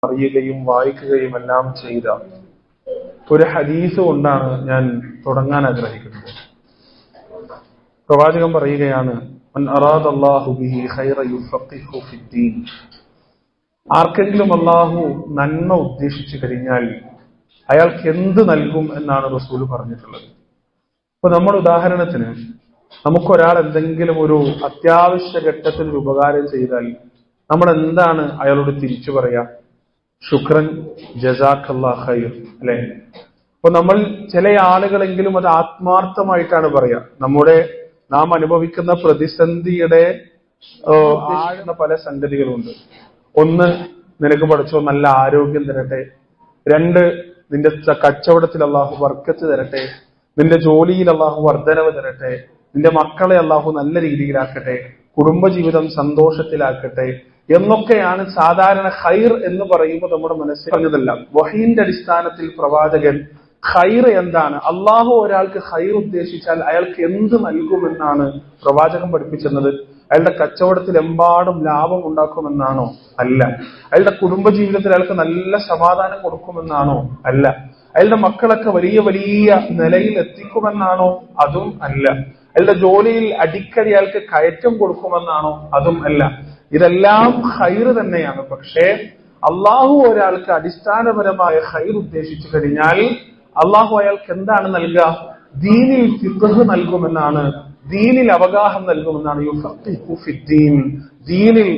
അറിയുകയും വായിക്കുകയും എല്ലാം ചെയ്ത ഒരു ഹദീസ് കൊണ്ടാണ് ഞാൻ തുടങ്ങാൻ ആഗ്രഹിക്കുന്നത്. പ്രവാചകൻ പറയുകയാണ്, മൻ അറാദ അല്ലാഹു ബിഹി ഖൈറ യുഫഖിഹു ഫിദ്ദീൻ. ആർക്കെങ്കിലും അല്ലാഹു നന്മ ഉദ്ദേശിച്ചു കഴിഞ്ഞാൽ അയാൾക്ക് എന്ത് നൽകും എന്നാണ് റസൂൽ പറഞ്ഞിട്ടുള്ളത്. ഇപ്പൊ നമ്മുടെ ഉദാഹരണത്തിന് നമുക്കൊരാൾ എന്തെങ്കിലും ഒരു അത്യാവശ്യ ഘട്ടത്തിൽ ഒരു ഉപകാരം ചെയ്താൽ നമ്മൾ എന്താണ് അയാളോട് തിരിച്ചു പറയാ? ശുക്രൻ, ജസാക്കല്ലാഹ് ഖൈർ, അല്ലെ? അപ്പൊ നമ്മൾ ചില ആളുകളെങ്കിലും അത് ആത്മാർത്ഥമായിട്ടാണ് പറയാ. നാം അനുഭവിക്കുന്ന പ്രതിസന്ധിയുടെ ആഴ്ന്ന പല സംഗതികളുണ്ട്. ഒന്ന്, നിനക്ക് പഠിച്ചോ നല്ല ആരോഗ്യം തരട്ടെ. രണ്ട്, നിന്റെ കച്ചവടത്തിൽ അള്ളാഹു ബർക്കത്ത് തരട്ടെ. നിന്റെ ജോലിയിൽ അള്ളാഹു വർധനവ് തരട്ടെ. നിന്റെ മക്കളെ അള്ളാഹു നല്ല രീതിയിലാക്കട്ടെ. കുടുംബജീവിതം സന്തോഷത്തിലാക്കട്ടെ എന്നൊക്കെയാണ് സാധാരണ ഖൈർ എന്ന് പറയുമ്പോൾ നമ്മുടെ മനസ്സിൽ പറഞ്ഞതല്ല. വഹീന്റെ അടിസ്ഥാനത്തിൽ പ്രവാചകൻ ഖൈർ എന്താണ്, അള്ളാഹു ഒരാൾക്ക് ഖൈർ ഉദ്ദേശിച്ചാൽ അയാൾക്ക് എന്ത് നൽകുമെന്നാണ് പ്രവാചകൻ പഠിപ്പിച്ചത്? അയാളുടെ കച്ചവടത്തിൽ എമ്പാടും ലാഭം ഉണ്ടാക്കുമെന്നാണോ? അല്ല. അയാളുടെ കുടുംബജീവിതത്തിൽ അയാൾക്ക് നല്ല സമാധാനം കൊടുക്കുമെന്നാണോ? അല്ല. അയാളുടെ മക്കളൊക്കെ വലിയ വലിയ നിലയിൽ എത്തിക്കുമെന്നാണോ? അതും അല്ല. അയാളുടെ ജോലിയിൽ അടിക്കടി അയാൾക്ക് കയറ്റം കൊടുക്കുമെന്നാണോ? അതും അല്ല. ഇതെല്ലാം ഖൈർ തന്നെയാണ്. പക്ഷേ അള്ളാഹു ഒരാൾക്ക് അടിസ്ഥാനപരമായ ഖൈർ ഉദ്ദേശിച്ചു കഴിഞ്ഞാൽ അള്ളാഹു അയാൾക്ക് എന്താണ് നൽകുക? ദീനിൽ ഫിഖ്ഹ് നൽകുമെന്നാണ്, ദീനിൽ അവഗാഹം നൽകുമെന്നാണ്. യുഫഖിഹു ഫിദ്ദീൻ, ദീനിൽ,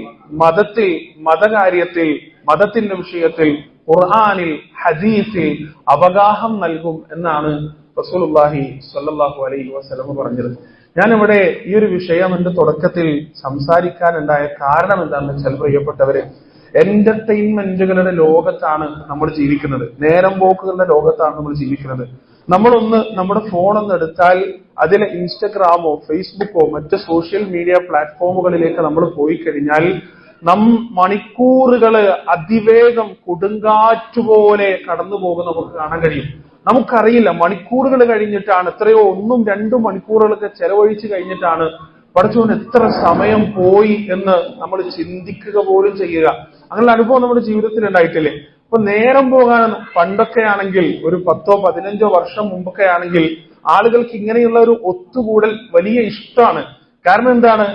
മതത്തിൽ, മതകാര്യത്തിൽ, മതത്തിന്റെ വിഷയത്തിൽ, ഖുർആനിൽ, ഹദീസിൽ അവഗാഹം നൽകും എന്നാണ് റസൂലുള്ളാഹി സ്വല്ലല്ലാഹു അലൈഹി വസല്ലം പറഞ്ഞത്. ഞാനിവിടെ ഈ ഒരു വിഷയം എന്റെ തുടക്കത്തിൽ സംസാരിക്കാനുണ്ടായ കാരണം എന്താണെന്ന് വെച്ചാൽ, പ്രിയപ്പെട്ടവരെ, എന്റർടൈൻമെന്റുകളുടെ ലോകത്താണ് നമ്മൾ ജീവിക്കുന്നത്. നേരം പോക്കുകളുടെ ലോകത്താണ് നമ്മൾ ജീവിക്കുന്നത്. നമ്മുടെ ഫോണൊന്ന് എടുത്താൽ അതിൽ ഇൻസ്റ്റഗ്രാമോ ഫേസ്ബുക്കോ മറ്റ് സോഷ്യൽ മീഡിയ പ്ലാറ്റ്ഫോമുകളിലേക്ക് നമ്മൾ പോയി കഴിഞ്ഞാൽ മണിക്കൂറുകള് അതിവേഗം കൊടുങ്കാറ്റുപോലെ കടന്നു പോകുന്ന നമുക്ക് കാണാൻ കഴിയും. നമുക്കറിയില്ല, മണിക്കൂറുകൾ കഴിഞ്ഞിട്ടാണ്, എത്രയോ 1-2 മണിക്കൂറുകളൊക്കെ ചെലവഴിച്ചു കഴിഞ്ഞിട്ടാണ് പഠിച്ചോണ്ട് എത്ര സമയം പോയി എന്ന് നമ്മൾ ചിന്തിക്കുക പോലും ചെയ്യുക. അങ്ങനെയുള്ള അനുഭവം നമ്മുടെ ജീവിതത്തിൽ ഉണ്ടായിട്ടില്ലേ? അപ്പൊ നേരം പോകാൻ പണ്ടൊക്കെ ആണെങ്കിൽ, ഒരു 10-15 വർഷം മുമ്പൊക്കെ ആണെങ്കിൽ, ആളുകൾക്ക് ഇങ്ങനെയുള്ള ഒരു ഒത്തുകൂടൽ വലിയ ഇഷ്ടമാണ്. കാരണം എന്താണ്?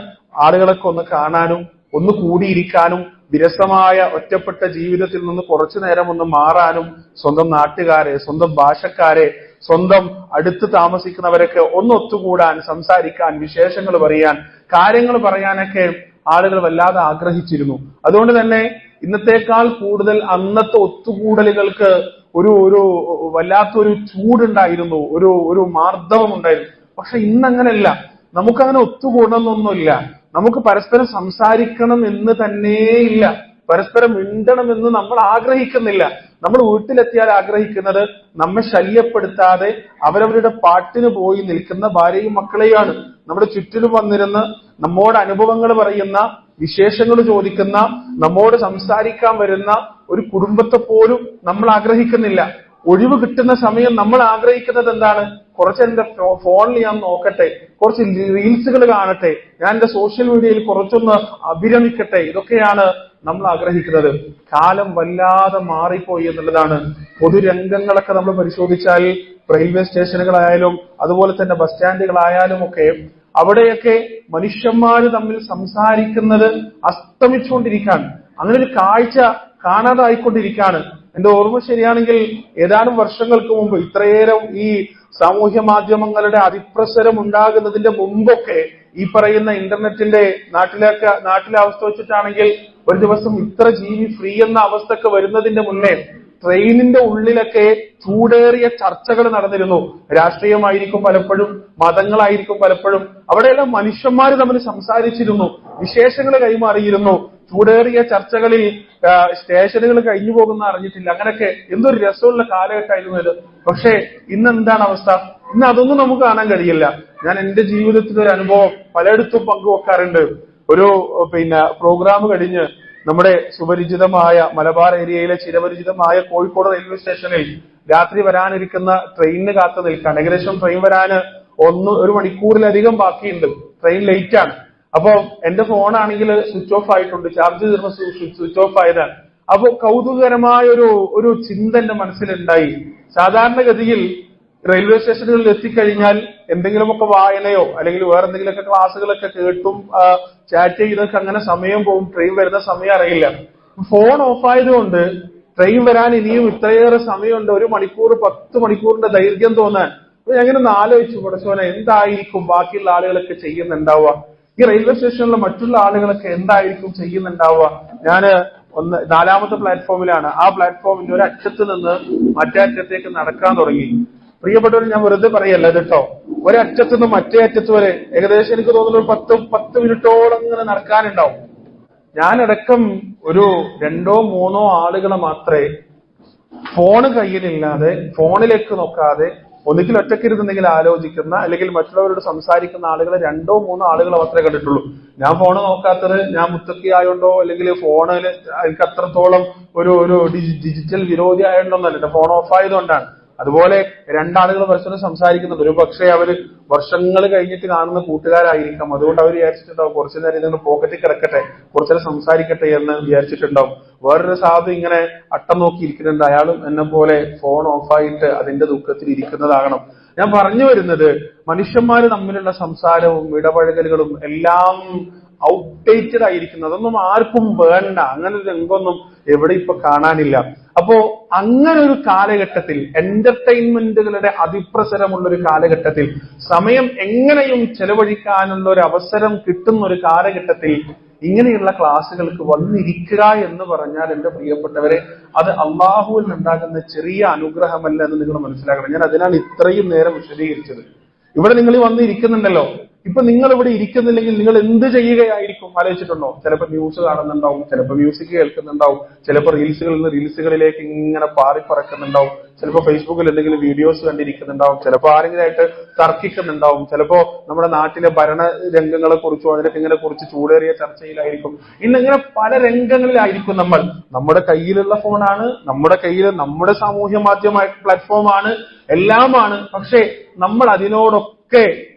ആളുകളൊക്കെ ഒന്ന് കാണാനും ഒന്ന് കൂടിയിരിക്കാനും വിരസമായ ഒറ്റപ്പെട്ട ജീവിതത്തിൽ നിന്ന് കുറച്ചു നേരം ഒന്ന് മാറാനും സ്വന്തം നാട്ടുകാരെ, സ്വന്തം ഭാഷക്കാരെ, സ്വന്തം അടുത്ത് താമസിക്കുന്നവരൊക്കെ ഒന്ന് ഒത്തുകൂടാൻ, സംസാരിക്കാൻ, വിശേഷങ്ങൾ പറയാൻ, കാര്യങ്ങൾ പറയാനൊക്കെ ആളുകൾ വല്ലാതെ ആഗ്രഹിച്ചിരുന്നു. അതുകൊണ്ട് തന്നെ ഇന്നത്തേക്കാൾ കൂടുതൽ അന്നത്തെ ഒത്തുകൂടലുകൾക്ക് ഒരു വല്ലാത്തൊരു ചൂടുണ്ടായിരുന്നു, ഒരു മാർദ്ദവം ഉണ്ടായിരുന്നു. പക്ഷെ ഇന്നങ്ങനെയല്ല. നമുക്കങ്ങനെ ഒത്തുകൂടണമെന്നൊന്നുമില്ല. നമുക്ക് പരസ്പരം സംസാരിക്കണം എന്ന് തന്നെയില്ല. പരസ്പരം മിണ്ടണമെന്ന് നമ്മൾ ആഗ്രഹിക്കുന്നില്ല. നമ്മൾ വീട്ടിലെത്തിയാൽ ആഗ്രഹിക്കുന്നത് നമ്മെ ശല്യപ്പെടുത്താതെ അവരവരുടെ പാട്ടിന് പോയി നിൽക്കുന്ന ഭാര്യയും മക്കളെയാണ്. നമ്മുടെ ചുറ്റിലും വന്നിരുന്ന് നമ്മോട് അനുഭവങ്ങൾ പറയുന്ന, വിശേഷങ്ങൾ ചോദിക്കുന്ന, നമ്മോട് സംസാരിക്കാൻ വരുന്ന ഒരു കുടുംബത്തെ പോലും നമ്മൾ ആഗ്രഹിക്കുന്നില്ല. ഒഴിവ് കിട്ടുന്ന സമയം നമ്മൾ ആഗ്രഹിക്കുന്നത് എന്താണ്? കുറച്ച് എന്റെ ഫോണിൽ ഞാൻ നോക്കട്ടെ, കുറച്ച് റീൽസുകൾ കാണട്ടെ, ഞാൻ എന്റെ സോഷ്യൽ മീഡിയയിൽ കുറച്ചൊന്ന് അഭിരമിക്കട്ടെ. ഇതൊക്കെയാണ് നമ്മൾ ആഗ്രഹിക്കുന്നത്. കാലം വല്ലാതെ മാറിപ്പോയി എന്നുള്ളതാണ്. പൊതുരംഗങ്ങളൊക്കെ നമ്മൾ പരിശോധിച്ചാൽ, റെയിൽവേ സ്റ്റേഷനുകളായാലും അതുപോലെ തന്നെ ബസ് സ്റ്റാൻഡുകളായാലും ഒക്കെ, അവിടെയൊക്കെ മനുഷ്യന്മാര് തമ്മിൽ സംസാരിക്കുന്നത് അസ്തമിച്ചുകൊണ്ടിരിക്കുകയാണ്. അങ്ങനെ ഒരു കാഴ്ച കാണാതായിക്കൊണ്ടിരിക്കുകയാണ്. എന്റെ ഓർമ്മ ശരിയാണെങ്കിൽ ഏതാനും വർഷങ്ങൾക്ക് മുമ്പ്, ഇത്രയേരം ഈ സാമൂഹ്യ മാധ്യമങ്ങളുടെ അതിപ്രസരം ഉണ്ടാകുന്നതിന്റെ മുമ്പൊക്കെ, ഈ പറയുന്ന ഇന്റർനെറ്റിന്റെ നാട്ടിലെ അവസ്ഥ വെച്ചിട്ടാണെങ്കിൽ ഒരു ദിവസം ഇത്ര GB ഫ്രീ എന്ന അവസ്ഥയൊക്കെ വരുന്നതിന്റെ മുന്നേ ട്രെയിനിന്റെ ഉള്ളിലൊക്കെ ചൂടേറിയ ചർച്ചകൾ നടന്നിരുന്നു. രാഷ്ട്രീയമായിരിക്കും പലപ്പോഴും, മതങ്ങളായിരിക്കും പലപ്പോഴും. അവിടെയെല്ലാം മനുഷ്യന്മാർ തമ്മിൽ സംസാരിച്ചിരുന്നു, വിശേഷങ്ങൾ കൈമാറിയിരുന്നു. ചൂടേറിയ ചർച്ചകളിൽ സ്റ്റേഷനുകൾ കഴിഞ്ഞു പോകുന്ന അറിഞ്ഞിട്ടില്ല. അങ്ങനെയൊക്കെ എന്തൊരു രസമുള്ള കാലഘട്ടമായിരുന്നു ഇത്. പക്ഷേ ഇന്ന് എന്താണ് അവസ്ഥ? ഇന്ന് അതൊന്നും നമുക്ക് കാണാൻ കഴിയില്ല. ഞാൻ എന്റെ ജീവിതത്തിലെ ഒരു അനുഭവം പലയിടത്തും പങ്കുവെക്കാറുണ്ട്. ഒരു പ്രോഗ്രാം കഴിഞ്ഞ് നമ്മുടെ സുപരിചിതമായ മലബാർ ഏരിയയിലെ ചിരപരിചിതമായ കോഴിക്കോട് റെയിൽവേ സ്റ്റേഷനിൽ രാത്രി വരാനിരിക്കുന്ന ട്രെയിനിന് കാത്തു നിൽക്കാൻ. ഏകദേശം ട്രെയിൻ വരാന് 1 മണിക്കൂറിലധികം ബാക്കിയുണ്ട്. ട്രെയിൻ ലേറ്റ് ആണ്. അപ്പൊ എന്റെ ഫോണാണെങ്കിൽ സ്വിച്ച് ഓഫ് ആയിട്ടുണ്ട്, ചാർജ് തീർന്ന സ്വിച്ച് ഓഫ് ആയതാണ്. അപ്പൊ കൗതുകകരമായ ഒരു ചിന്ത എന്റെ മനസ്സിലുണ്ടായി. സാധാരണഗതിയിൽ റെയിൽവേ സ്റ്റേഷനുകളിൽ എത്തിക്കഴിഞ്ഞാൽ എന്തെങ്കിലുമൊക്കെ വായനയോ അല്ലെങ്കിൽ വേറെ എന്തെങ്കിലുമൊക്കെ ക്ലാസ്സുകളൊക്കെ കേട്ടും ചാറ്റ് ചെയ്തൊക്കെ അങ്ങനെ സമയം പോകും. ട്രെയിൻ വരുന്ന സമയം അറിയില്ല. ഫോൺ ഓഫായതുകൊണ്ട് ട്രെയിൻ വരാൻ ഇനിയും ഇത്രയേറെ സമയമുണ്ട്, 1 മണിക്കൂർ 10 മണിക്കൂറിന്റെ ദൈർഘ്യം തോന്നാൻ. അപ്പൊ ഞാൻ ഇങ്ങനെ ആലോചിച്ചു, പടച്ചോനെ എന്തായിരിക്കും ബാക്കിയുള്ള ആളുകളൊക്കെ ചെയ്യുന്നുണ്ടാവുക, ഈ റെയിൽവേ സ്റ്റേഷനിലെ മറ്റുള്ള ആളുകളൊക്കെ എന്തായിരിക്കും ചെയ്യുന്നുണ്ടാവുക. ഞാന് 4ാമത്തെ പ്ലാറ്റ്ഫോമിലാണ്. ആ പ്ലാറ്റ്ഫോമിന്റെ ഒരു അറ്റത്ത് നിന്ന് മറ്റേ അറ്റത്തേക്ക് നടക്കാൻ തുടങ്ങി. പ്രിയപ്പെട്ടവർ, ഞാൻ വെറുതെ പറയല്ല കേട്ടോ, ഒരറ്റത്ത് നിന്ന് മറ്റേ അറ്റത്ത് വരെ ഏകദേശം എനിക്ക് തോന്നുന്നു 10 മിനിറ്റോളം ഇങ്ങനെ നടക്കാനുണ്ടാവും. ഞാനടക്കം ഒരു 2ഓ 3ഓ ആളുകളെ മാത്രമേ ഫോണ് കയ്യിലില്ലാതെ ഫോണിലേക്ക് നോക്കാതെ ഒന്നുകിൽ ഒറ്റക്കിരുന്നെങ്കിൽ ആലോചിക്കുന്ന അല്ലെങ്കിൽ മറ്റുള്ളവരോട് സംസാരിക്കുന്ന ആളുകളെ 2ഓ 3ഓ ആളുകളെ മാത്രമേ കണ്ടിട്ടുള്ളൂ. ഞാൻ ഫോണ് നോക്കാത്തത് ഞാൻ മുത്തക്കി ആയോണ്ടോ അല്ലെങ്കിൽ ഫോണിൽ എനിക്ക് അത്രത്തോളം ഒരു ഡിജിറ്റൽ വിരോധി ആയോണ്ടോന്നല്ല, ഫോൺ ഓഫ് ആയതുകൊണ്ടാണ്. അതുപോലെ 2 ആളുകൾ പരസ്പരം സംസാരിക്കുന്നുണ്ട്. ഒരു പക്ഷേ അവര് വർഷങ്ങൾ കഴിഞ്ഞിട്ട് കാണുന്ന കൂട്ടുകാരായിരിക്കാം. അതുകൊണ്ട് അവർ വിചാരിച്ചിട്ടുണ്ടാവും കുറച്ചു നേരം ഇതിന് പോക്കറ്റിൽ കിടക്കട്ടെ, കുറച്ചേരം സംസാരിക്കട്ടെ എന്ന് വിചാരിച്ചിട്ടുണ്ടാവും. വേറൊരു സാധു ഇങ്ങനെ അട്ടം നോക്കിയിരിക്കുന്നുണ്ട്, അയാളും എന്നെ പോലെ ഫോൺ ഓഫായിട്ട് അതിന്റെ ദുഃഖത്തിൽ ഇരിക്കുന്നതാകണം. ഞാൻ പറഞ്ഞു വരുന്നത്, മനുഷ്യന്മാര് തമ്മിലുള്ള സംസാരവും ഇടപഴകലുകളും എല്ലാം ഔട്ട്ഡേറ്റഡ് ആയിരിക്കുന്നത്. അതൊന്നും ആർക്കും വേണ്ട. അങ്ങനെ ഒരു രംഗമൊന്നും എവിടെ ഇപ്പൊ കാണാനില്ല. അപ്പോ അങ്ങനെ ഒരു കാലഘട്ടത്തിൽ, എന്റർടൈൻമെന്റുകളുടെ അതിപ്രസരമുള്ള ഒരു കാലഘട്ടത്തിൽ, സമയം എങ്ങനെയും ചെലവഴിക്കാനുള്ള ഒരു അവസരം കിട്ടുന്ന ഒരു കാലഘട്ടത്തിൽ ഇങ്ങനെയുള്ള ക്ലാസ്സുകൾക്ക് വന്നിരിക്കുക എന്ന് പറഞ്ഞാൽ, എന്റെ പ്രിയപ്പെട്ടവരെ, അത് അള്ളാഹുവിൽ നിന്നുണ്ടാകുന്ന ചെറിയ അനുഗ്രഹമല്ല എന്ന് നിങ്ങൾ മനസ്സിലാക്കണം. ഞാൻ അതിനാണ് ഇത്രയും നേരം വിശദീകരിച്ചത്. ഇവിടെ നിങ്ങൾ വന്നിരിക്കുന്നുണ്ടല്ലോ, ഇപ്പൊ നിങ്ങൾ ഇവിടെ ഇരിക്കുന്നില്ലെങ്കിൽ നിങ്ങൾ എന്ത് ചെയ്യുകയായിരിക്കും ആലോചിച്ചിട്ടുണ്ടോ? ചിലപ്പോൾ ന്യൂസ് കാണുന്നുണ്ടാവും, ചിലപ്പോൾ മ്യൂസിക് കേൾക്കുന്നുണ്ടാവും, ചിലപ്പോൾ റീൽസുകളിൽ നിന്ന് റീൽസുകളിലേക്ക് ഇങ്ങനെ പാറിപ്പറക്കുന്നുണ്ടാവും, ചിലപ്പോൾ ഫേസ്ബുക്കിൽ എന്തെങ്കിലും വീഡിയോസ് കണ്ടിരിക്കുന്നുണ്ടാവും, ചിലപ്പോൾ ആരെങ്കിലുമായിട്ട് തർക്കിക്കുന്നുണ്ടാവും, ചിലപ്പോ നമ്മുടെ നാട്ടിലെ ഭരണ രംഗങ്ങളെ കുറിച്ചോ അതിനൊക്കെ ഇങ്ങനെ കുറിച്ച് ചൂടേറിയ ചർച്ചയിലായിരിക്കും. ഇന്നിങ്ങനെ പല രംഗങ്ങളിലായിരിക്കും നമ്മൾ. നമ്മുടെ കയ്യിലുള്ള ഫോണാണ്, നമ്മുടെ കയ്യിൽ നമ്മുടെ സാമൂഹ്യ മാധ്യമ പ്ലാറ്റ്ഫോമാണ്, എല്ലാമാണ്. പക്ഷെ നമ്മൾ അതിനോടൊക്കെ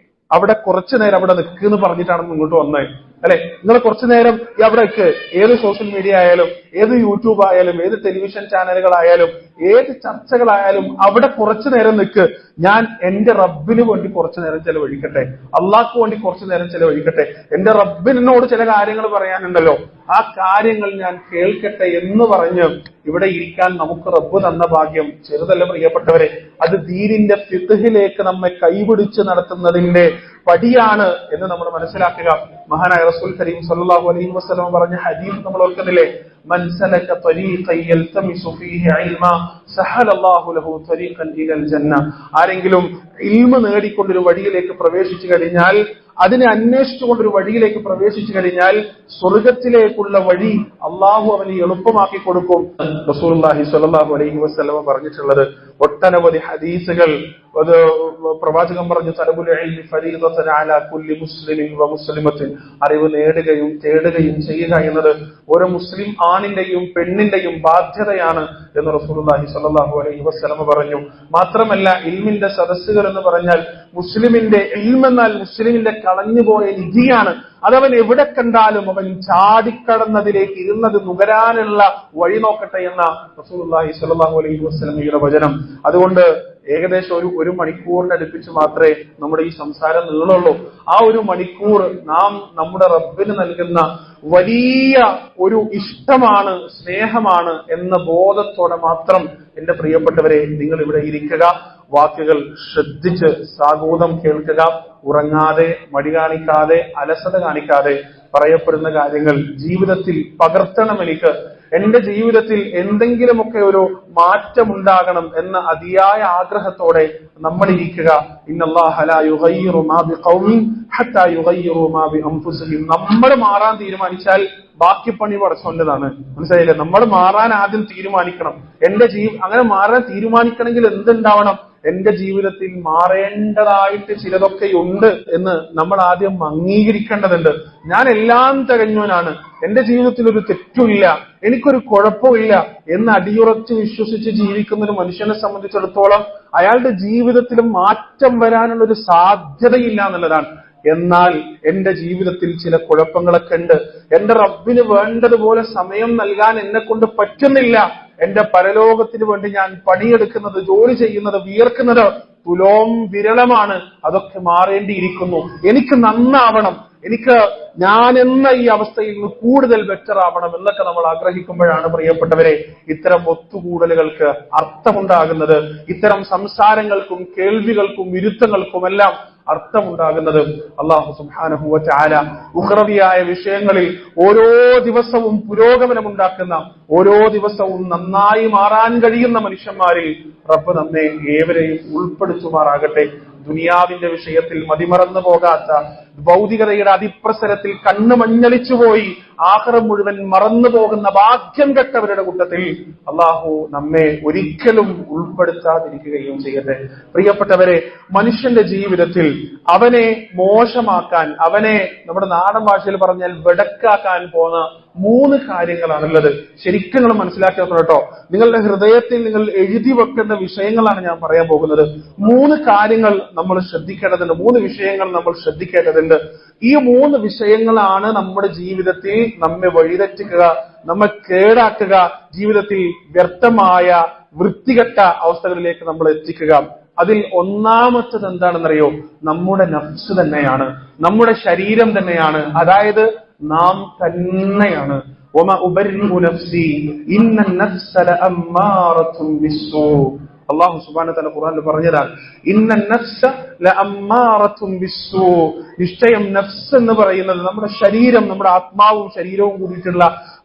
അവിടെ കുറച്ചു നേരം അവിടെ നിൽക്കുന്ന് പറഞ്ഞിട്ടാണ് ഇങ്ങോട്ട് വന്നത്, അല്ലെ? നിങ്ങൾ കുറച്ചു നേരം അവിടെ നിൽക്ക്. ഏത് സോഷ്യൽ മീഡിയ ആയാലും, ഏത് യൂട്യൂബ് ആയാലും, ഏത് ടെലിവിഷൻ ചാനലുകളായാലും, ഏത് ചർച്ചകളായാലും അവിടെ കുറച്ചു നേരം നിൽക്ക്. ഞാൻ എന്റെ റബ്ബിന് വേണ്ടി കുറച്ചു നേരം ചെലവഴിക്കട്ടെ, അള്ളാഹ്ക്ക് വേണ്ടി കുറച്ചു നേരം ചെലവഴിക്കട്ടെ, എന്റെ റബ്ബിനോട് ചില കാര്യങ്ങൾ പറയാനുണ്ടല്ലോ, ആ കാര്യങ്ങൾ ഞാൻ കേൾക്കട്ടെ എന്ന് പറഞ്ഞ് ഇവിടെ ഇരിക്കാൻ നമുക്ക് റബ്ബ് തന്ന ഭാഗ്യം ചെറുതല്ല പ്രിയപ്പെട്ടവരെ. അത് ദീനിന്റെ ഫിഖ്ഹിലേക്ക് നമ്മെ കൈപിടിച്ച് നടത്തുന്നതിന്റെ പടിയാണ് എന്ന് നമ്മൾ മനസ്സിലാക്കുക. മഹാനായ റസൂൽ കരീം സല്ലല്ലാഹു അലൈഹി വസല്ലം പറഞ്ഞ ഹദീസ് നമ്മൾ ഓർക്കുന്നില്ലേ? മൻ സലക ത്വരീഖൻ യൽതമിസു ഫീഹി ഇൽമ സഹലല്ലാഹു ലഹു ത്വരീഖൻ ഇലൽ ജന്ന. ആരെങ്കിലും ഇൽമ നേടിക്കൊണ്ടൊരു വഴിയിലേക്ക് പ്രവേശിച്ചു കഴിഞ്ഞാൽ, അതിനെ അന്വേഷിച്ചുകൊണ്ടൊരു വഴിയിലേക്ക് പ്രവേശിച്ചു കഴിഞ്ഞാൽ സ്വർഗത്തിലേക്കുള്ള വഴി അള്ളാഹു അവന് എളുപ്പമാക്കി കൊടുക്കും. റസൂലുള്ളാഹി സ്വല്ലല്ലാഹു അലൈഹി വസല്ലം പറഞ്ഞിട്ടുള്ളത് ഒട്ടനവധി ഹദീസുകൾ. അത് പ്രവാചകൻ പറഞ്ഞു, തലബുൽ ഇൽമി ഫരീദത്തുൻ അലാ കുല്ലി മുസ്ലിമിൻ വ മുസ്ലിമത്തിൻ. അറിവ് നേടുകയും തേടുകയും ചെയ്യുക എന്നത് ഓരോ മുസ്ലിം ആണിന്റെയും പെണ്ണിന്റെയും ബാധ്യതയാണ് എന്ന് റസൂലുള്ളാഹി സ്വല്ലല്ലാഹു അലൈഹി വസല്ലം പറഞ്ഞു. മാത്രമല്ല, ഇൽമിന്റെ സദസ്സുകൾ എന്ന് പറഞ്ഞാൽ മുസ്ലിമിന്റെ ഇൽമെന്നാൽ മുസ്ലിമിന്റെ കളഞ്ഞുപോയ നിധിയാണ്. അതവൻ എവിടെ കണ്ടാലും അവൻ ചാടിക്കടന്നതിലേക്ക് ഇരുന്നത് നുകരാനുള്ള വഴി നോക്കട്ടെ എന്ന റസൂലുള്ളാഹി സ്വല്ലല്ലാഹു അലൈഹി വസല്ലമയുടെ വചനം. അതുകൊണ്ട് ഏകദേശം ഒരു മണിക്കൂറിന് അടുപ്പിച്ച് മാത്രമേ നമ്മുടെ ഈ സംസാരം നീളുള്ളൂ. ആ 1 മണിക്കൂർ നാം നമ്മുടെ റബ്ബിന് നൽകുന്ന വലിയ ഒരു ഇഷ്ടമാണ്, സ്നേഹമാണ് എന്ന ബോധത്തോടെ മാത്രം എന്റെ പ്രിയപ്പെട്ടവരെ നിങ്ങൾ ഇവിടെ ഇരിക്കുക. വാക്കുകൾ ശ്രദ്ധിച്ച് സാഗൂതം കേൾക്കുക. ഉറങ്ങാതെ, മടി കാണിക്കാതെ, അലസത കാണിക്കാതെ പറയപ്പെടുന്ന കാര്യങ്ങൾ ജീവിതത്തിൽ പകർത്തണം. എന്റെ ജീവിതത്തിൽ എന്തെങ്കിലുമൊക്കെ ഒരു മാറ്റമുണ്ടാകണം എന്ന അതിയായ ആഗ്രഹത്തോടെ നമ്മൾ ഇരിക്കുക. ഇന്നല്ലാഹ ലാ യുഗയ്യിറു മാ ബിഖൗമിൻ ഹത്താ യുഗയ്യിറു മാ ബിഅൻഫുസിഹിം. നമ്മൾ മാറാൻ തീരുമാനിച്ചാൽ ബാക്കി പണി പടച്ചോന്റേതാണ്. മനസ്സിലായില്ലേ? നമ്മൾ മാറാൻ ആദ്യം തീരുമാനിക്കണം. അങ്ങനെ മാറാൻ തീരുമാനിക്കണമെങ്കിൽ എന്തുണ്ടാവണം? എന്റെ ജീവിതത്തിൽ മാറേണ്ടതായിട്ട് ചിലതൊക്കെയുണ്ട് എന്ന് നമ്മൾ ആദ്യം അംഗീകരിക്കേണ്ടതുണ്ട്. ഞാൻ എല്ലാം തികഞ്ഞവനാണ്, എന്റെ ജീവിതത്തിൽ ഒരു തെറ്റുമില്ല, എനിക്കൊരു കുഴപ്പമില്ല എന്ന് അടിയുറച്ച് വിശ്വസിച്ച് ജീവിക്കുന്ന ഒരു മനുഷ്യനെ സംബന്ധിച്ചിടത്തോളം അയാളുടെ ജീവിതത്തിലും മാറ്റം വരാനുള്ള ഒരു സാധ്യതയില്ല എന്നുള്ളതാണ്. എന്നാൽ എന്റെ ജീവിതത്തിൽ ചില കുഴപ്പങ്ങളൊക്കെ ഉണ്ട്. എന്റെ റബ്ബിന് വേണ്ടതുപോലെ സമയം നൽകാൻ എന്നെ കൊണ്ട് പറ്റുന്നില്ല. എന്റെ പരലോകത്തിന് വേണ്ടി ഞാൻ പണിയെടുക്കുന്നത്, ജോലി ചെയ്യുന്നത്, വിയർക്കുന്നത് തുലോം വിരളമാണ്. അതൊക്കെ മാറേണ്ടിയിരിക്കുന്നു. എനിക്ക് നന്നാവണം, എനിക്ക് ഞാൻ എന്ന ഈ അവസ്ഥയിൽ നിന്ന് കൂടുതൽ ബെറ്റർ ആവണം എന്നൊക്കെ നമ്മൾ ആഗ്രഹിക്കുമ്പോഴാണ് പ്രിയപ്പെട്ടവരെ ഇത്തരം ഒത്തുകൂടലുകൾക്ക് അർത്ഥമുണ്ടാകുന്നത്. ഇത്തരം സംസാരങ്ങൾക്കും കേൾവികൾക്കും വിരുദ്ധങ്ങൾക്കുമെല്ലാം അർത്ഥമുണ്ടാകുന്നത്. അല്ലാഹു സുബ്ഹാനഹു വ തആല ഉഖ്റവിയായ വിഷയങ്ങളിൽ ഓരോ ദിവസവും പുരോഗമനമുണ്ടാക്കുന്ന, ഓരോ ദിവസവും നന്നായി മാറാൻ കഴിയുന്ന മനുഷ്യന്മാരിൽ റബ്ബ് നമ്മെ ഏവരെയും ഉൾപ്പെടുത്തുമാറാകട്ടെ. ദുനിയാവിന്റെ വിഷയത്തിൽ മതിമറന്നു പോകാത്ത, ഭൗതികതയുടെ അതിപ്രസരത്തിൽ കണ്ണ് മഞ്ഞളിച്ചുപോയി ആഖിറം മുഴുവൻ മറന്നു പോകുന്ന ഭാഗ്യം കെട്ടവരുടെ കൂട്ടത്തിൽ അള്ളാഹു നമ്മെ ഒരിക്കലും ഉൾപ്പെടുത്താതിരിക്കുകയും ചെയ്യട്ടെ. പ്രിയപ്പെട്ടവരെ, മനുഷ്യന്റെ ജീവിതത്തിൽ അവനെ മോശമാക്കാൻ, അവനെ നമ്മുടെ നാടൻ ഭാഷയിൽ പറഞ്ഞാൽ വെടക്കാക്കാൻ പോന്ന 3 കാര്യങ്ങളാണുള്ളത്. ശരിക്കും നിങ്ങൾ മനസ്സിലാക്കി വെക്കണം കേട്ടോ. നിങ്ങളുടെ ഹൃദയത്തിൽ നിങ്ങൾ എഴുതി വെക്കേണ്ട വിഷയങ്ങളാണ് ഞാൻ പറയാൻ പോകുന്നത്. 3 കാര്യങ്ങൾ നമ്മൾ ശ്രദ്ധിക്കേണ്ടതുണ്ട്, 3 വിഷയങ്ങൾ നമ്മൾ ശ്രദ്ധിക്കേണ്ടതുണ്ട്. ഈ 3 വിഷയങ്ങളാണ് നമ്മുടെ ജീവിതത്തിൽ നമ്മെ വഴിതെറ്റിക്കുക, നമ്മെ കേടാക്കുക, ജീവിതത്തിൽ വ്യർത്ഥമായ വൃത്തികെട്ട അവസ്ഥകളിലേക്ക് നമ്മൾ എത്തിക്കുക. അതിൽ ഒന്നാമത്തത് എന്താണെന്നറിയോ? നമ്മുടെ നഫ്സ് തന്നെയാണ്, നമ്മുടെ ശരീരം തന്നെയാണ്, അതായത് നാം തന്നെയാണ്. വമാ ഉബർരിഉ നഫ്സി ഇന്നൻ നഫ്സ ലഅമ്മാറത്തുൻ ബിസ്സൂ. അല്ലാഹു സുബ്ഹാനഹു വ തആല ഖുർആനിൽ പറഞ്ഞതാണ്, ഇന്നൻ നഫ്സ ലഅമ്മാറത്തുൻ ബിസ്സൂ. നിശ്ചയം നഫ്സ് എന്ന് പറയുന്നത് നമ്മുടെ ശരീരം, നമ്മുടെ ആത്മാവും ശരീരവും കൂടിയിട്ടുള്ള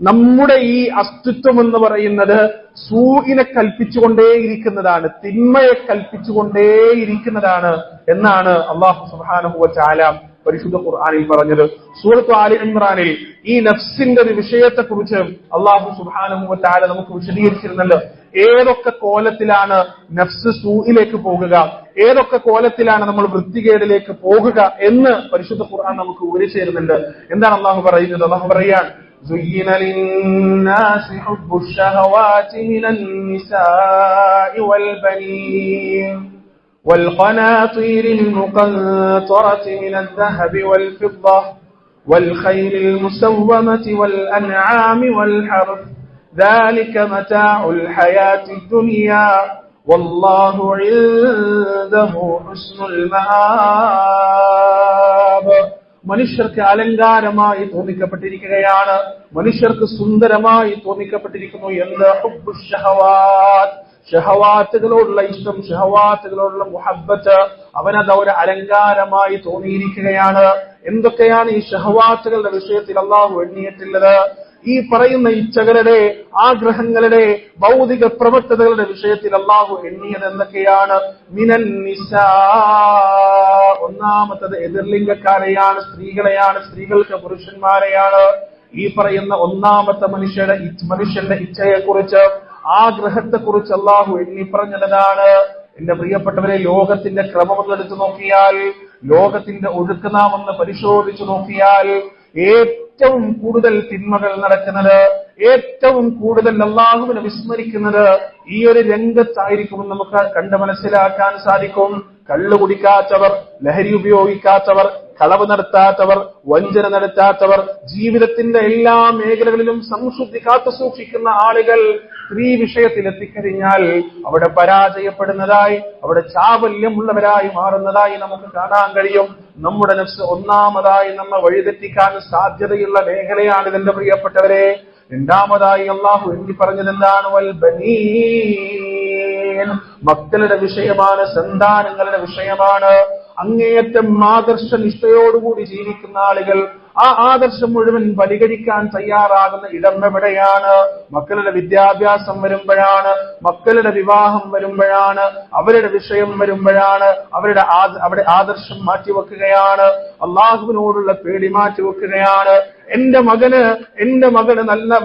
നമ്മുടെ ഈ അസ്തിത്വം എന്ന് പറയുന്നത് സൂഇനെ കൽപ്പിച്ചുകൊണ്ടേയിരിക്കുന്നതാണ്, തിന്മയെ കൽപ്പിച്ചുകൊണ്ടേയിരിക്കുന്നതാണ് എന്നാണ് അല്ലാഹു സുബ്ഹാനഹു വ തആല പരിശുദ്ധ ഖുർആനിൽ പറഞ്ഞത്. സൂറത്ത് ആലി ഇംറാനിൽ ഈ നഫ്സിന്റെ ഒരു വിഷയത്തെക്കുറിച്ച് അല്ലാഹു സുബ്ഹാനഹു വ തആല നമുക്ക് വിശദീകരിച്ചിരുന്നല്ലോ. ഏതൊക്കെ കോലത്തിലാണ് നഫ്സ് സൂഇലേക്ക് പോകുക, ഏതൊക്കെ കോലത്തിലാണ് നമ്മൾ വൃത്തികേടിലേക്ക് പോകുക എന്ന് പരിശുദ്ധ ഖുർആൻ നമുക്ക് വിവരിച്ചു തരുന്നുണ്ട്. എന്താണ് അല്ലാഹു പറയുന്നത്? അല്ലാഹു പറയാൻ, زين للناس حب الشهوات من النساء والبنين والقناطير المقنطرة من الذهب والفضة والخيل المسومة والأنعام والحرث ذلك متاع الحياة الدنيا والله عنده حسن المآب. മനുഷ്യർക്ക് അലങ്കാരമായി തോന്നിക്കപ്പെട്ടിരിക്കുകയാണ്, മനുഷ്യർക്ക് സുന്ദരമായി തോന്നിക്കപ്പെട്ടിരിക്കുന്നു എന്ത്? ഹുബ്ബു ഷഹവാത്ത്, ഷഹവാത്തുകളോടുള്ള ഇഷ്ടം, ഷഹവാത്തുകളോടുള്ള മുഹബ്ബത്ത് അവനത് ഒരു അലങ്കാരമായി തോന്നിയിരിക്കുകയാണ്. എന്തൊക്കെയാണ് ഈ ഷഹവാത്തുകളുടെ വിഷയത്തിൽ അള്ളാഹു എണ്ണിയിട്ടുള്ളത്? ഈ പറയുന്ന ഇച്ഛകളുടെ, ആഗ്രഹങ്ങളുടെ, ഭൗതിക പ്രവൃത്തികളുടെ വിഷയത്തിൽ അള്ളാഹു എണ്ണിയത് എന്തൊക്കെയാണ്? മിനൻ നിസാ, ഒന്നാമത്തത് എതിർലിംഗക്കാരെയാണ്, സ്ത്രീകളെയാണ്, സ്ത്രീകൾക്ക് പുരുഷന്മാരെയാണ്. ഈ പറയുന്ന ഒന്നാമത്തെ മനുഷ്യന്റെ ഇച്ഛയെക്കുറിച്ച്, ആഗ്രഹത്തെക്കുറിച്ച് അള്ളാഹു എണ്ണി പറഞ്ഞതാണ്. എന്റെ പ്രിയപ്പെട്ടവരെ, ലോകത്തിന്റെ ക്രമം എടുത്തു നോക്കിയാൽ, ലോകത്തിന്റെ ഒഴുക്ക് നാം ഒന്ന് പരിശോധിച്ചു നോക്കിയാൽ, ഏറ്റവും കൂടുതൽ തിന്മകൾ നടക്കുന്നത്, ഏറ്റവും കൂടുതൽ അല്ലാഹുവിനെ വിസ്മരിക്കുന്നത് ഈ ഒരു രംഗത്തായിരിക്കുമെന്ന് നമുക്ക് കണ്ട് മനസ്സിലാക്കാൻ സാധിക്കും. കള്ളു കുടിക്കാത്തവർ, ലഹരി ഉപയോഗിക്കാത്തവർ, കളവ് നടത്താത്തവർ, വഞ്ചന നടത്താത്തവർ, ജീവിതത്തിന്റെ എല്ലാ മേഖലകളിലും സംശുദ്ധി കാത്തു സൂക്ഷിക്കുന്ന ആളുകൾ സ്ത്രീ വിഷയത്തിൽ എത്തിക്കഴിഞ്ഞാൽ അവിടെ പരാജയപ്പെടുന്നതായി, അവിടെ ചാവല്യമുള്ളവരായി മാറുന്നതായി നമുക്ക് കാണാൻ കഴിയും. നമ്മുടെ നഫ്സ് ഒന്നാമതായി നമ്മെ വഴിതെറ്റിക്കാൻ സാധ്യതയുള്ള മേഖലയാണ് ഇതിന്റെ പ്രിയപ്പെട്ടവരെ. രണ്ടാമതായി അള്ളാഹു എണ്ണി പറഞ്ഞത് എന്താണ്? വൽ ബനീൻ, മക്കളുടെ വിഷയമാണ്, സന്താനങ്ങളുടെ വിഷയമാണ്. അങ്ങേയറ്റം ആദർശനിഷ്ഠയോടുകൂടി ജീവിക്കുന്ന ആളുകൾ ആ ആദർശം മുഴുവൻ പരിഹരിക്കാൻ തയ്യാറാകുന്ന ഇടം എവിടെയാണ്? മക്കളുടെ വിദ്യാഭ്യാസം വരുമ്പോഴാണ്, മക്കളുടെ വിവാഹം വരുമ്പോഴാണ്, അവരുടെ വിഷയം വരുമ്പോഴാണ്, അവിടെ ആദർശം മാറ്റിവെക്കുകയാണ്, അള്ളാഹുവിനോടുള്ള പേടി മാറ്റിവെക്കുകയാണ്. എന്റെ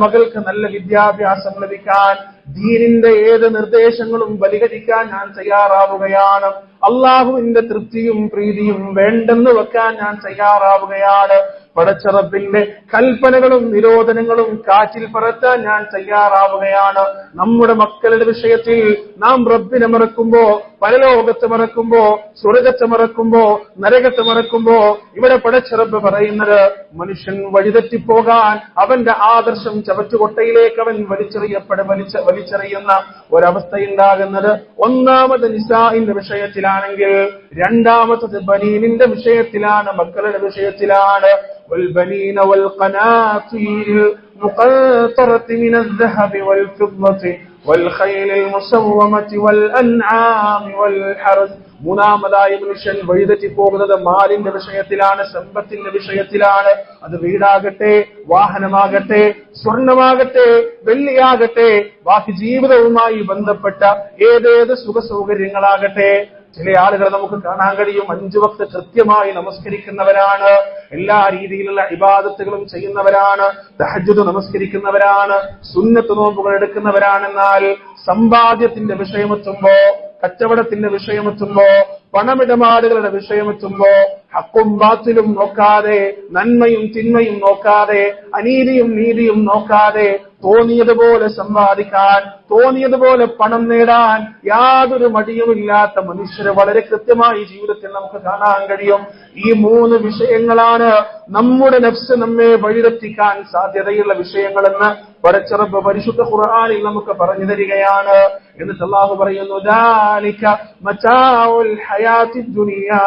മകൾക്ക് നല്ല വിദ്യാഭ്യാസം ലഭിക്കാൻ, ദീനിന്റെ ഏത് നിർദ്ദേശങ്ങളും പരിഹരിക്കാൻ ഞാൻ തയ്യാറാവുകയാണ്, അള്ളാഹുവിന്റെ തൃപ്തിയും പ്രീതിയും വേണ്ടെന്ന് വെക്കാൻ ഞാൻ തയ്യാറാവുകയാണ്. പടച്ചറബിന്റെ കൽപ്പനകളും നിരോധനങ്ങളും കാറ്റിൽ പറത്താൻ ഞാൻ തയ്യാറാവുകയാണ്. നമ്മുടെ മക്കളുടെ വിഷയത്തിൽ നാം റബ്ബിനെ മറക്കുമ്പോ, പരലോകത്ത് മറക്കുമ്പോ, സ്വർഗത്തെ മറക്കുമ്പോ, നരകത്തെ മറക്കുമ്പോ, ഇവിടെ പടച്ചറബ് പറയുന്നത് മനുഷ്യൻ വഴിതെറ്റിപ്പോകാൻ അവന്റെ ആദർശം ചവറ്റുകൊട്ടയിലേക്ക് അവൻ വലിച്ചെറിയുന്ന ഒരവസ്ഥയുണ്ടാകുന്നത് ഒന്നാമത് നിസാഇന്റെ വിഷയത്തിലാണെങ്കിൽ, രണ്ടാമത്തത് ബനീനിന്റെ വിഷയത്തിലാണ്, മക്കളുടെ വിഷയത്തിലാണ്. والبنين والقناطير المقنطرة من الذهب والفضة والخيل المسومة والأنعام والحرث. മൂന്നാമതായി മനുഷ്യൻ വഴിതെറ്റി പോകുന്നത് മാലിന്റെ വിഷയത്തിലാണ്, സമ്പത്തിന്റെ വിഷയത്തിലാണ്. അത് വീടാകട്ടെ, വാഹനമാകട്ടെ, സ്വർണമാകട്ടെ, വെള്ളിയാകട്ടെ, ബാക്കി ജീവിതവുമായി ബന്ധപ്പെട്ട ഏതേത് സുഖ സൗകര്യങ്ങളാകട്ടെ. ചില ആളുകൾ നമുക്ക് കാണാൻ കഴിയും 5 വക്ത് കൃത്യമായി നമസ്കരിക്കുന്നവരാണ്, എല്ലാ രീതിയിലുള്ള ഇബാദത്തുകളും ചെയ്യുന്നവരാണ്, തഹജ്ജുദ് നമസ്കരിക്കുന്നവരാണ്, സുന്നത്ത് നോമ്പുകൾ എടുക്കുന്നവരാണെന്നാൽ സമ്പാദ്യത്തിന്റെ വിഷയമെത്തുമ്പോ, കച്ചവടത്തിന്റെ വിഷയമെത്തുമ്പോ, പണമിടപാടുകളുടെ വിഷയമെത്തുമ്പോ ഹക്കും ബാത്തിലും നോക്കാതെ, നന്മയും തിന്മയും നോക്കാതെ, അനീതിയും നീതിയും നോക്കാതെ തോന്നിയതുപോലെ സമ്പാദിക്കാൻ, തോന്നിയതുപോലെ പണം നേടാൻ യാതൊരു മടിയുമില്ലാത്ത മനുഷ്യരെ വളരെ കൃത്യമായി ജീവിതത്തിൽ നമുക്ക് കാണാൻ കഴിയും. ഈ 3 വിഷയങ്ങളാണ് നമ്മുടെ നഫ്സ് നമ്മെ വഴിതെറ്റിക്കാൻ സാധ്യതയുള്ള വിഷയങ്ങളെന്ന് പടച്ചറബ് പരിശുദ്ധ ഖുർആനിൽ നമുക്ക് പറഞ്ഞു തരികയാണ്. എന്നിട്ട് അല്ലാഹു പറയുന്നു, ദാലിക മതാഉൽ ഹയാത്തിദ് ദുനിയാ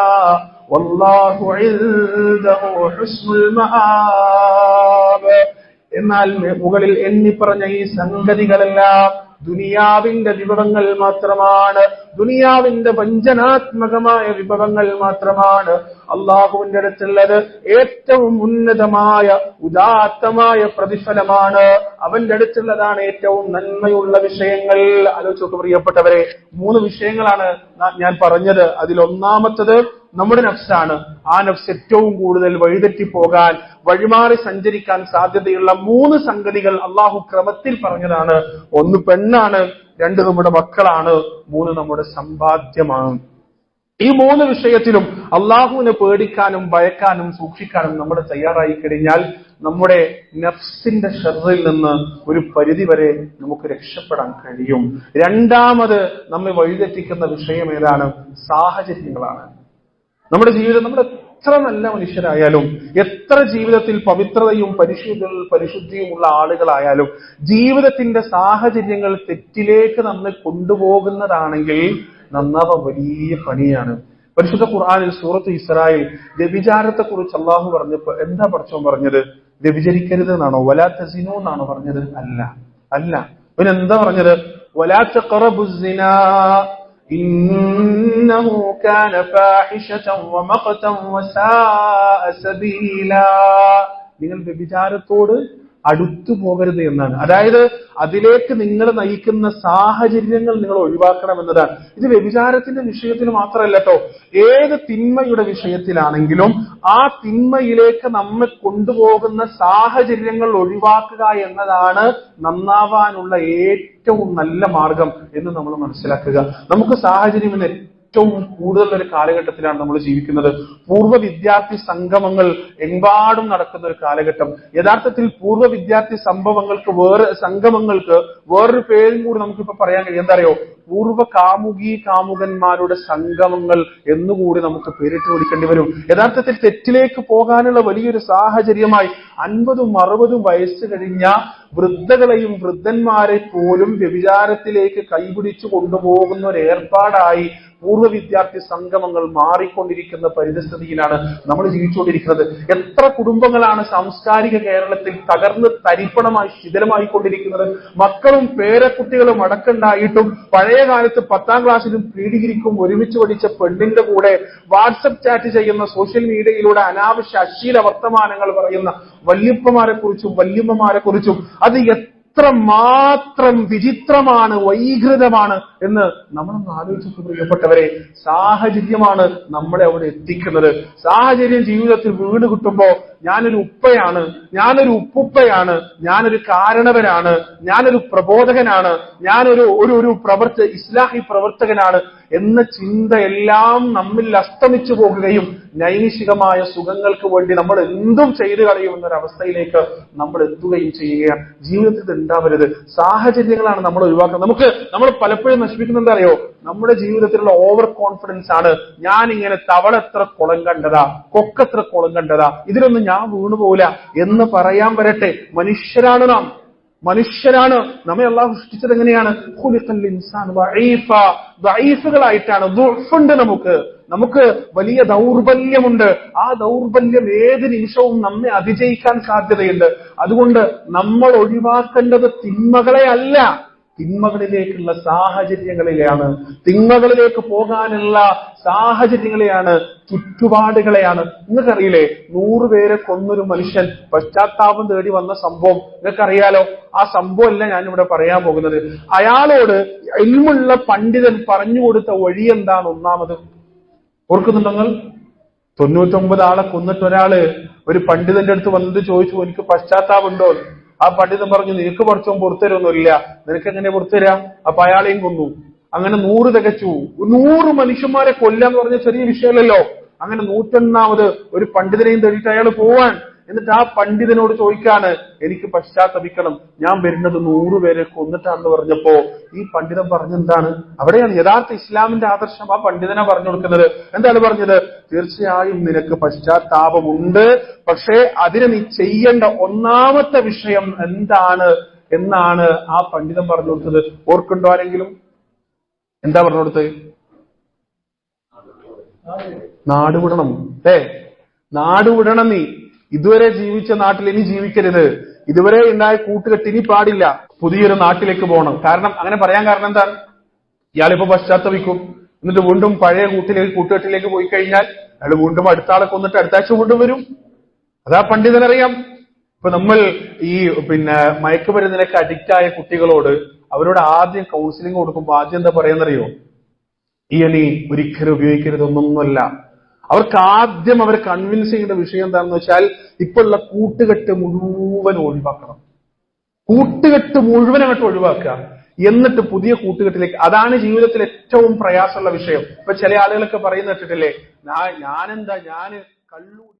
വല്ലാഹു ഇൻദഹു ഹുസ്നുൽ മആബ്. എന്നാൽ മുകളിൽ എണ്ണി പറഞ്ഞ ഈ സംഗതികളെല്ലാം ദുനിയാവിന്റെ വിഭവങ്ങൾ മാത്രമാണ്, ദുനിയാവിന്റെ വഞ്ചനാത്മകമായ വിഭവങ്ങൾ മാത്രമാണ്. അള്ളാഹുവിന്റെ അടുത്തുള്ളത് ഏറ്റവും ഉന്നതമായ ഉദാത്തമായ പ്രതിഫലമാണ്. അവന്റെ അടുത്തുള്ളതാണ് ഏറ്റവും നന്മയുള്ള വിഷയങ്ങൾ. ആലോചിച്ചോക്ക് പ്രിയപ്പെട്ടവരെ, 3 വിഷയങ്ങളാണ് ഞാൻ പറഞ്ഞത്. അതിലൊന്നാമത്തത് നമ്മുടെ നഫ്സാണ്. ആ നഫ്സ് ഏറ്റവും കൂടുതൽ വഴിതെറ്റിപ്പോകാൻ, വഴിമാറി സഞ്ചരിക്കാൻ സാധ്യതയുള്ള 3 സംഗതികൾ അള്ളാഹു ക്രമത്തിൽ പറഞ്ഞതാണ്. 1 പെണ്ണാണ്, 2 നമ്മുടെ മക്കളാണ്, 3 നമ്മുടെ സമ്പാദ്യമാണ്. ഈ 3 വിഷയത്തിലും അള്ളാഹുവിനെ പേടിക്കാനും ഭയക്കാനും സൂക്ഷിക്കാനും നമ്മൾ തയ്യാറായി കഴിഞ്ഞാൽ നമ്മുടെ നഫ്സിന്റെ ഷർറിൽ നിന്ന് ഒരു പരിധി വരെ നമുക്ക് രക്ഷപ്പെടാൻ കഴിയും. രണ്ടാമത് നമ്മെ വഴിതെറ്റിക്കുന്ന വിഷയം ഏതാണ്? സാഹചര്യങ്ങളാണ്. നമ്മുടെ ജീവിതം, നമ്മൾ എത്ര നല്ല മനുഷ്യരായാലും, എത്ര ജീവിതത്തിൽ പവിത്രതയും പരിശുദ്ധിയുമുള്ള ആളുകളായാലും, ജീവിതത്തിന്റെ സാഹചര്യങ്ങൾ തെറ്റിലേക്ക് നമ്മെ കൊണ്ടുപോകുന്നതാണെങ്കിൽ നന്നാവാൻ വലിയ പണിയാണ്. പരിശുദ്ധ ഖുർആനിൽ സൂറത്ത് ഇസ്രായിൽ വ്യഭിചാരത്തെ കുറിച്ച് അള്ളാഹു പറഞ്ഞപ്പോ എന്താ പടച്ചോൻ പറഞ്ഞത്? വ്യഭിചരിക്കരുത് എന്നാണോ? വലാ തസിനൂ എന്നാണോ പറഞ്ഞത്? അല്ല. പിന്നെ എന്താ പറഞ്ഞത്? വലാ തഖറബുസ് സിനാ ഇന്നഹു കാന ഫാഹിശതൻ വമഖതൻ വസാഅ സബീലാ. നിങ്ങൾ വ്യഭിചാരത്തോട് അടുത്തു പോകരുത് എന്നാണ്. അതായത് അതിലേക്ക് നിങ്ങൾ നയിക്കുന്ന സാഹചര്യങ്ങൾ നിങ്ങൾ ഒഴിവാക്കണം എന്നതാണ്. ഇത് വ്യഭിചാരത്തിന്റെ വിഷയത്തിൽ മാത്രമല്ല കേട്ടോ, ഏത് തിന്മയുടെ വിഷയത്തിലാണെങ്കിലും ആ തിന്മയിലേക്ക് നമ്മെ കൊണ്ടുപോകുന്ന സാഹചര്യങ്ങൾ ഒഴിവാക്കുക എന്നതാണ് നന്നാവാനുള്ള ഏറ്റവും നല്ല മാർഗം എന്ന് നമ്മൾ മനസ്സിലാക്കുക. നമുക്ക് സാഹചര്യം ഇന്ന് ഏറ്റവും കൂടുതൽ ഒരു കാലഘട്ടത്തിലാണ് നമ്മൾ ജീവിക്കുന്നത്. പൂർവ്വ വിദ്യാർത്ഥി സംഗമങ്ങൾ എമ്പാടും നടക്കുന്ന ഒരു കാലഘട്ടം. യഥാർത്ഥത്തിൽ പൂർവ്വ വിദ്യാർത്ഥി സംഗമങ്ങൾക്ക് വേറൊരു പേരും കൂടി നമുക്കിപ്പോ പറയാൻ കഴിയും. എന്താ അറിയോ? പൂർവ്വ കാമുകന്മാരുടെ സംഗമങ്ങൾ എന്നുകൂടി നമുക്ക് പേരിട്ട് വിളിക്കേണ്ടി വരും. യഥാർത്ഥത്തിൽ തെറ്റിലേക്ക് പോകാനുള്ള വലിയൊരു സാഹചര്യമായി 50ഉം 60ഉം വയസ്സ് കഴിഞ്ഞ വൃദ്ധകളെയും വൃദ്ധന്മാരെ പോലും വ്യഭിചാരത്തിലേക്ക് കൈപിടിച്ചു കൊണ്ടുപോകുന്ന ഒരു ഏർപ്പാടായി പൂർവ്വ വിദ്യാർത്ഥി സംഗമങ്ങൾ മാറിക്കൊണ്ടിരിക്കുന്ന പരിസ്ഥിതിയിലാണ് നമ്മൾ ജീവിച്ചുകൊണ്ടിരിക്കുന്നത്. എത്ര കുടുംബങ്ങളാണ് സാംസ്കാരിക കേരളത്തിൽ തകർന്ന് തരിപ്പണമായി ശിഥിലമായി കൊണ്ടിരിക്കുന്നത്. മക്കളും പേരക്കുട്ടികളും അടക്കണ്ടായിട്ടും പഴയ കാലത്ത് 10ാം ക്ലാസ്സിലും പ്രീ ഡിഗ്രിക്കും ഒരുമിച്ച് പഠിച്ച പെണ്ണിന്റെ കൂടെ വാട്സപ്പ് ചാറ്റ് ചെയ്യുന്ന, സോഷ്യൽ മീഡിയയിലൂടെ അനാവശ്യ അശ്ലീല വർത്തമാനങ്ങൾ പറയുന്ന വല്യപ്പമാരെ കുറിച്ചും വല്യമ്മമാരെ കുറിച്ചും അത് എത്രമാത്രം വിചിത്രമാണ്, വൈകൃതമാണ് എന്ന് നമ്മളൊന്ന് ആലോചിച്ചു പ്രിയപ്പെട്ടവരെ. സാഹചര്യമാണ് നമ്മളെ അവിടെ എത്തിക്കുന്നത്. സാഹചര്യം ജീവിതത്തിൽ വീണ് കിട്ടുമ്പോ ഞാനൊരു ഉപ്പയാണ്, ഞാനൊരു ഉപ്പുപ്പയാണ്, ഞാനൊരു കാരണവരാണ്, ഞാനൊരു പ്രബോധകനാണ്, ഞാനൊരു ഒരു ഇസ്ലാഹി പ്രവർത്തകനാണ് എന്ന ചിന്തയെല്ലാം നമ്മിൽ അസ്തമിച്ചു പോകുകയും നൈമിഷികമായ സുഖങ്ങൾക്ക് വേണ്ടി നമ്മൾ എന്തും ചെയ്തു കളയുമെന്നൊരവസ്ഥയിലേക്ക് നമ്മൾ എത്തുകയും ചെയ്യുകയാണ്. ജീവിതത്തിൽ ഉണ്ടാവരുത്. സാഹചര്യങ്ങളാണ് നമ്മൾ ഒഴിവാക്കുന്നത്. നമ്മൾ പലപ്പോഴും നശിപ്പിക്കുന്നത് എന്താ അറിയോ? നമ്മുടെ ജീവിതത്തിലുള്ള ഓവർ കോൺഫിഡൻസ് ആണ്. ഞാൻ ഇങ്ങനെ തവള എത്ര കുളം കണ്ടതാ, കൊക്കത്ര കുളം കണ്ടതാ, ഇതിലൊന്നും ഞാൻ വീണുപോകില്ല എന്ന് പറയാൻ വരട്ടെ. മനുഷ്യരാണ്. നമ്മെ അള്ളാഹു സൃഷ്ടിച്ചത് എങ്ങനെയാണ്? ദഈഫുകളായിട്ടാണ്. ദുഅ്ഫുണ്ട് നമുക്ക് വലിയ ദൗർബല്യമുണ്ട്. ആ ദൗർബല്യം ഏത് നിമിഷവും നമ്മെ അതിജയിക്കാൻ സാധ്യതയുണ്ട്. അതുകൊണ്ട് നമ്മൾ ഒഴിവാക്കേണ്ടത് തിന്മകളെ അല്ല, തിന്മകളിലേക്കുള്ള സാഹചര്യങ്ങളിലെയാണ്, തിന്മകളിലേക്ക് പോകാനുള്ള സാഹചര്യങ്ങളെയാണ്, ചുറ്റുപാടുകളെയാണ്. നിങ്ങൾക്കറിയില്ലേ, 100 പേരെ കൊന്നൊരു മനുഷ്യൻ പശ്ചാത്താപം തേടി വന്ന സംഭവം നിങ്ങൾക്കറിയാലോ. ആ സംഭവം അല്ല ഞാനിവിടെ പറയാൻ പോകുന്നത്. അയാളോട് ഇൽമുള്ള പണ്ഡിതൻ പറഞ്ഞു കൊടുത്ത വഴി എന്താണ്? ഒന്നാമത് ഓർക്കുന്നുണ്ടോ നിങ്ങൾ? 99 ആളെ കൊന്നിട്ട് ഒരാള് ഒരു പണ്ഡിതന്റെ അടുത്ത് വന്നിട്ട് ചോദിച്ചു, എനിക്ക് പശ്ചാത്താപം ഉണ്ടോ? ആ പണ്ഡിതൻ പറഞ്ഞു, നിനക്ക് കുറച്ചും പുറത്തരൊന്നുമില്ല, നിനക്ക് എങ്ങനെ പുറത്തുതരാം? അപ്പൊ അയാളെയും കൊന്നു. അങ്ങനെ 100 തികച്ചു. 100 മനുഷ്യന്മാരെ കൊല്ലാന്ന് പറഞ്ഞ ചെറിയ വിഷയമല്ലല്ലോ. അങ്ങനെ 101ാമത് ഒരു പണ്ഡിതനെയും തേടിയിട്ട് അയാൾ പോവാൻ. എന്നിട്ട് ആ പണ്ഡിതനോട് ചോദിക്കാണ്, എനിക്ക് പശ്ചാത്തപിക്കണം, ഞാൻ വരുന്നത് 100 പേരെ കൊന്നിട്ടാണെന്ന് പറഞ്ഞപ്പോ ഈ പണ്ഡിതൻ പറഞ്ഞെന്താണ്? അവിടെയാണ് യഥാർത്ഥ ഇസ്ലാമിന്റെ ആദർശം. ആ പണ്ഡിതനാ പറഞ്ഞു കൊടുക്കുന്നത്. എന്താണ് പറഞ്ഞത്? തീർച്ചയായും നിനക്ക് പശ്ചാത്താപമുണ്ട്, പക്ഷേ അതിന് നീ ചെയ്യേണ്ട ഒന്നാമത്തെ വിഷയം എന്താണ് എന്നാണ് ആ പണ്ഡിതൻ പറഞ്ഞു കൊടുത്തത്. ഓർക്കുണ്ടോ ആരെങ്കിലും? എന്താ പറഞ്ഞു കൊടുത്തത്? നാടുവിടണം. നാടുവിടണം. നീ ഇതുവരെ ജീവിച്ച നാട്ടിൽ ഇനി ജീവിക്കരുത്. ഇതുവരെ ഉണ്ടായ കൂട്ടുകെട്ട് ഇനി പാടില്ല. പുതിയൊരു നാട്ടിലേക്ക് പോകണം. കാരണം അങ്ങനെ പറയാൻ കാരണം എന്താണ്? ഇയാളിപ്പോ പശ്ചാത്തപിക്കും, എന്നിട്ട് വീണ്ടും പഴയ കൂട്ടുകെട്ടിലേക്ക് പോയി കഴിഞ്ഞാൽ അയാൾ വീണ്ടും അടുത്ത ആളെ കൊന്നിട്ട് അടുത്ത ആഴ്ച വീണ്ടും വരും. അതാ പണ്ഡിതനറിയാം. ഇപ്പൊ നമ്മൾ ഈ മയക്കുമരുന്നിനൊക്കെ അഡിക്റ്റ് ആയ കുട്ടികളോട് അവരോട് ആദ്യം കൗൺസിലിംഗ് കൊടുക്കുമ്പോൾ ആദ്യം എന്താ പറയാന്നറിയോ? ഈ ഒരിക്കലും ഉപയോഗിക്കരുതൊന്നൊന്നുമല്ല. അവർക്ക് ആദ്യം അവരെ കൺവിൻസ് ചെയ്യേണ്ട വിഷയം എന്താണെന്ന് വെച്ചാൽ ഇപ്പോഴുള്ള കൂട്ടുകെട്ട് മുഴുവൻ ഒഴിവാക്കണം. കൂട്ടുകെട്ട് മുഴുവൻ അങ്ങോട്ട് ഒഴിവാക്കുക, എന്നിട്ട് പുതിയ കൂട്ടുകെട്ടിലേക്ക്. അതാണ് ജീവിതത്തിൽ ഏറ്റവും പ്രയാസമുള്ള വിഷയം. ഇപ്പൊ ചില ആളുകളൊക്കെ പറയുന്ന കേട്ടിട്ടില്ലേ, ഞാനെന്താ കള്ളു